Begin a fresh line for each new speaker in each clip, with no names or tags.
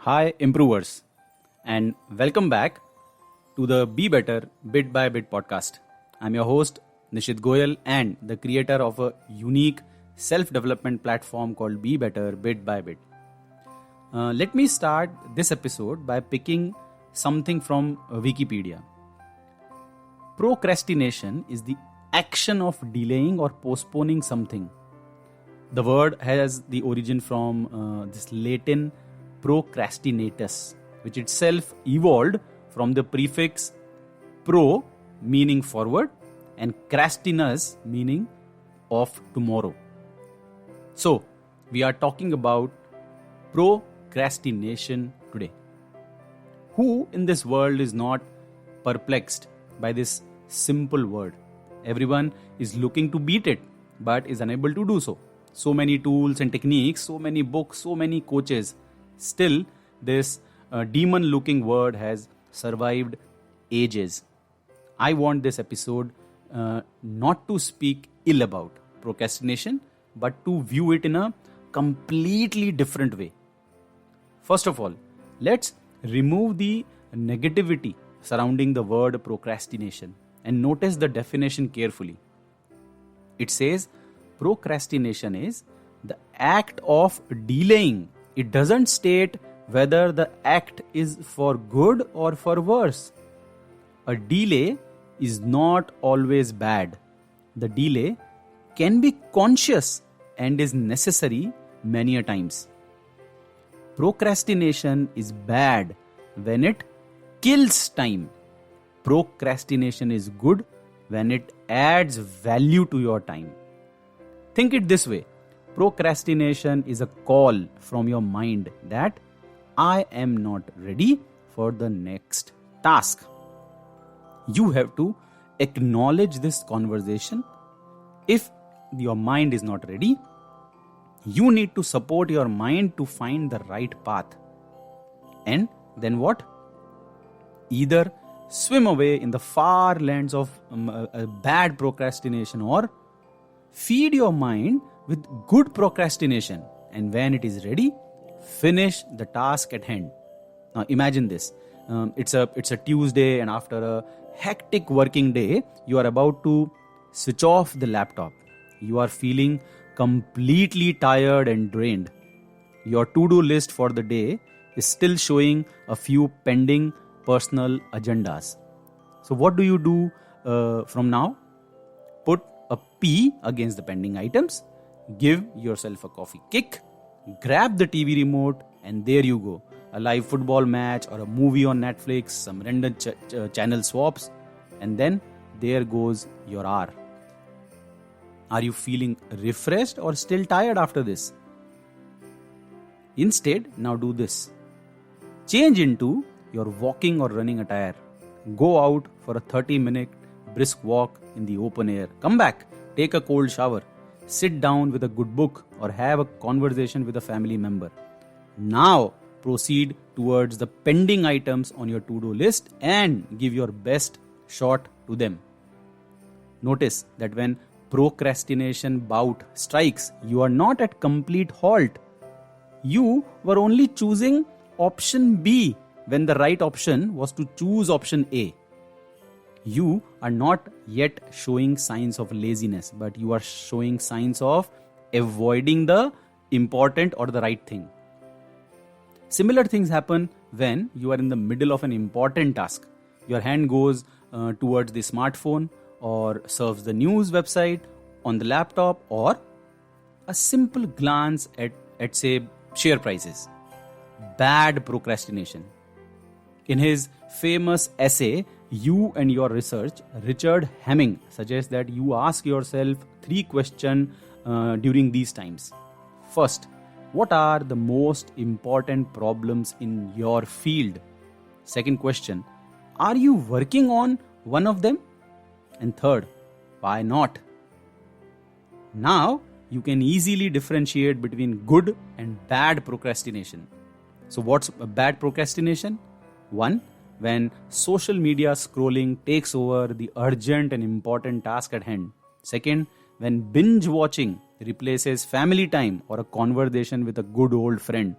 Hi, improvers, and welcome back to the Be Better Bit by Bit podcast. I'm your host, Nishit Goyal, and the creator of a unique self development platform called Be Better Bit by Bit. Let me start this episode by picking something from Wikipedia. Procrastination is the action of delaying or postponing something. The word has the origin from this Latin procrastinatus, which itself evolved from the prefix pro, meaning forward, and crastinus, meaning of tomorrow. So, we are talking about procrastination today. Who in this world is not perplexed by this simple word? Everyone is looking to beat it, but is unable to do so. So many tools and techniques, so many books, so many coaches. Still, this demon-looking word has survived ages. I want this episode not to speak ill about procrastination, but to view it in a completely different way. First of all, let's remove the negativity surrounding the word procrastination and notice the definition carefully. It says procrastination is the act of delaying. It doesn't state whether the act is for good or for worse. A delay is not always bad. The delay can be conscious and is necessary many a times. Procrastination is bad when it kills time. Procrastination is good when it adds value to your time. Think it this way. Procrastination is a call from your mind that I am not ready for the next task. You have to acknowledge this conversation. If your mind is not ready, you need to support your mind to find the right path. And then what? Either swim away in the far lands of bad procrastination or feed your mind with good procrastination, and when it is ready, finish the task at hand. Now imagine this. It's a Tuesday, and after a hectic working day, you are about to switch off the laptop. You are feeling completely tired and drained. Your to-do list for the day is still showing a few pending personal agendas. So what do you do from now? Put a P against the pending items. Give yourself a coffee kick, grab the TV remote, and there you go. A live football match or a movie on Netflix, some random channel swaps, and then there goes your hour. Are you feeling refreshed or still tired after this? Instead, now do this. Change into your walking or running attire. Go out for a 30-minute brisk walk in the open air. Come back, take a cold shower. Sit down with a good book or have a conversation with a family member. Now proceed towards the pending items on your to-do list and give your best shot to them. Notice that when procrastination bout strikes, you are not at complete halt. You were only choosing option B when the right option was to choose option A. You are not yet showing signs of laziness, but you are showing signs of avoiding the important or the right thing. Similar things happen when you are in the middle of an important task. Your hand goes towards the smartphone or surfs the news website on the laptop, or a simple glance at say share prices. Bad procrastination. In his famous essay, You and Your Research, Richard Hemming suggests that you ask yourself 3 questions during these times. First, what are the most important problems in your field? Second question, are you working on one of them? And third, why not? Now, you can easily differentiate between good and bad procrastination. So what's a bad procrastination? 1. When social media scrolling takes over the urgent and important task at hand. Second, when binge watching replaces family time or a conversation with a good old friend.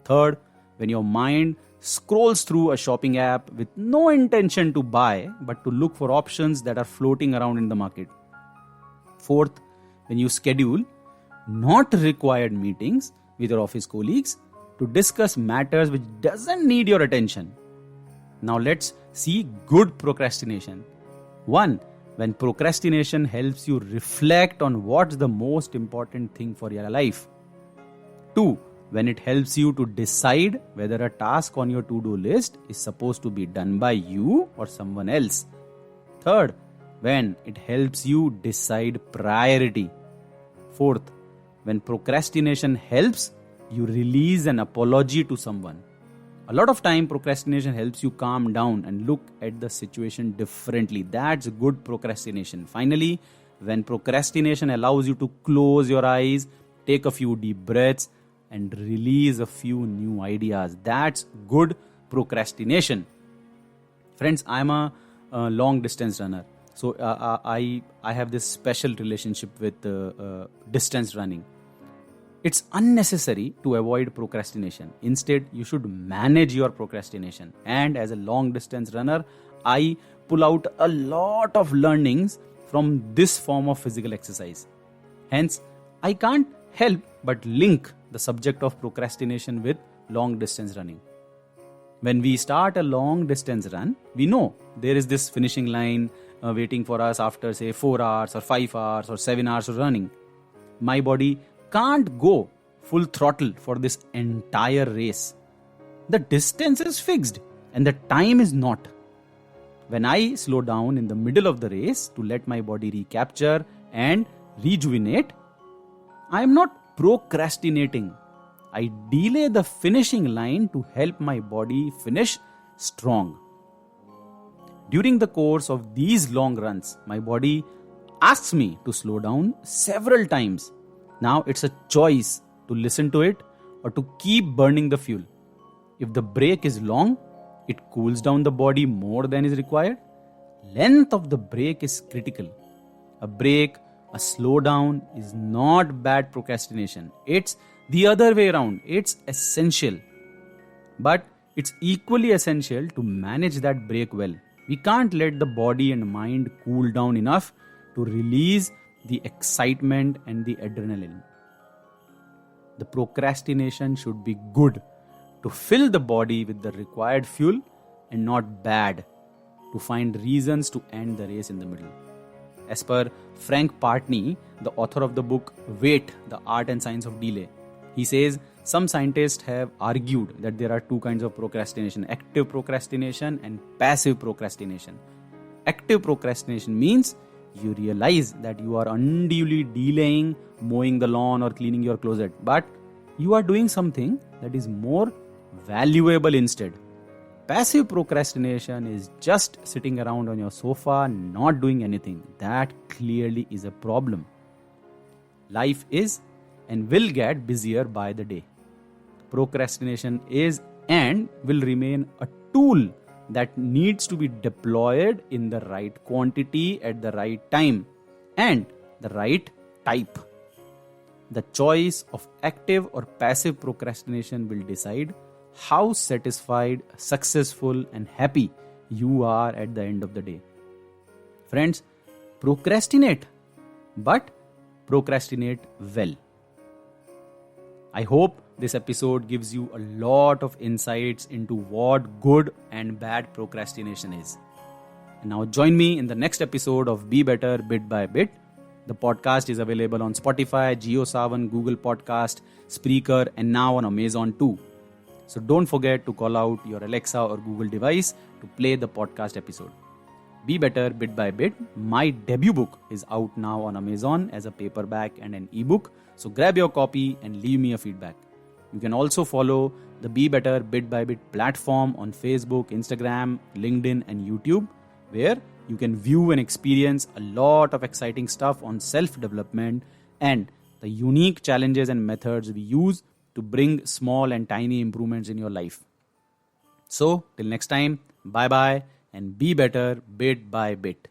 Third, when your mind scrolls through a shopping app with no intention to buy but to look for options that are floating around in the market. Fourth, when you schedule not required meetings with your office colleagues to discuss matters which doesn't need your attention. Now let's see good procrastination. 1. When procrastination helps you reflect on what's the most important thing for your life. 2. When it helps you to decide whether a task on your to-do list is supposed to be done by you or someone else. 3. When it helps you decide priority. 4. When procrastination helps you release an apology to someone. A lot of time procrastination helps you calm down and look at the situation differently. That's good procrastination. Finally, when procrastination allows you to close your eyes, take a few deep breaths and release a few new ideas. That's good procrastination. Friends, I'm a long distance runner. So I have this special relationship with distance running. It's unnecessary to avoid procrastination. Instead, you should manage your procrastination. And as a long distance runner, I pull out a lot of learnings from this form of physical exercise. Hence, I can't help but link the subject of procrastination with long distance running. When we start a long distance run, we know there is this finishing line waiting for us after say 4 hours or 5 hours or 7 hours of running. My body can't go full throttle for this entire race. The distance is fixed and the time is not. When I slow down in the middle of the race to let my body recapture and rejuvenate, I am not procrastinating. I delay the finishing line to help my body finish strong. During the course of these long runs, my body asks me to slow down several times. Now it's a choice to listen to it or to keep burning the fuel. If the break is long, it cools down the body more than is required. Length of the break is critical. A break, a slowdown is not bad procrastination. It's the other way around. It's essential. But it's equally essential to manage that break well. We can't let the body and mind cool down enough to release the excitement and the adrenaline. The procrastination should be good to fill the body with the required fuel and not bad to find reasons to end the race in the middle. As per Frank Partney, the author of the book Wait, The Art and Science of Delay, he says some scientists have argued that there are two kinds of procrastination: active procrastination and passive procrastination. Active procrastination means you realize that you are unduly delaying mowing the lawn or cleaning your closet, but you are doing something that is more valuable instead. Passive procrastination is just sitting around on your sofa, not doing anything. That clearly is a problem. Life is and will get busier by the day. Procrastination is and will remain a tool that needs to be deployed in the right quantity at the right time and the right type. The choice of active or passive procrastination will decide how satisfied, successful, and happy you are at the end of the day. Friends, procrastinate, but procrastinate well. I hope this episode gives you a lot of insights into what good and bad procrastination is. And now join me in the next episode of Be Better Bit by Bit. The podcast is available on Spotify, JioSaavn, Google Podcast, Spreaker, and now on Amazon too. So don't forget to call out your Alexa or Google device to play the podcast episode. Be Better Bit by Bit, my debut book, is out now on Amazon as a paperback and an ebook. So grab your copy and leave me a feedback. You can also follow the Be Better Bit by Bit platform on Facebook, Instagram, LinkedIn, and YouTube, where you can view and experience a lot of exciting stuff on self-development and the unique challenges and methods we use to bring small and tiny improvements in your life. So, till next time, bye-bye and be better bit by bit.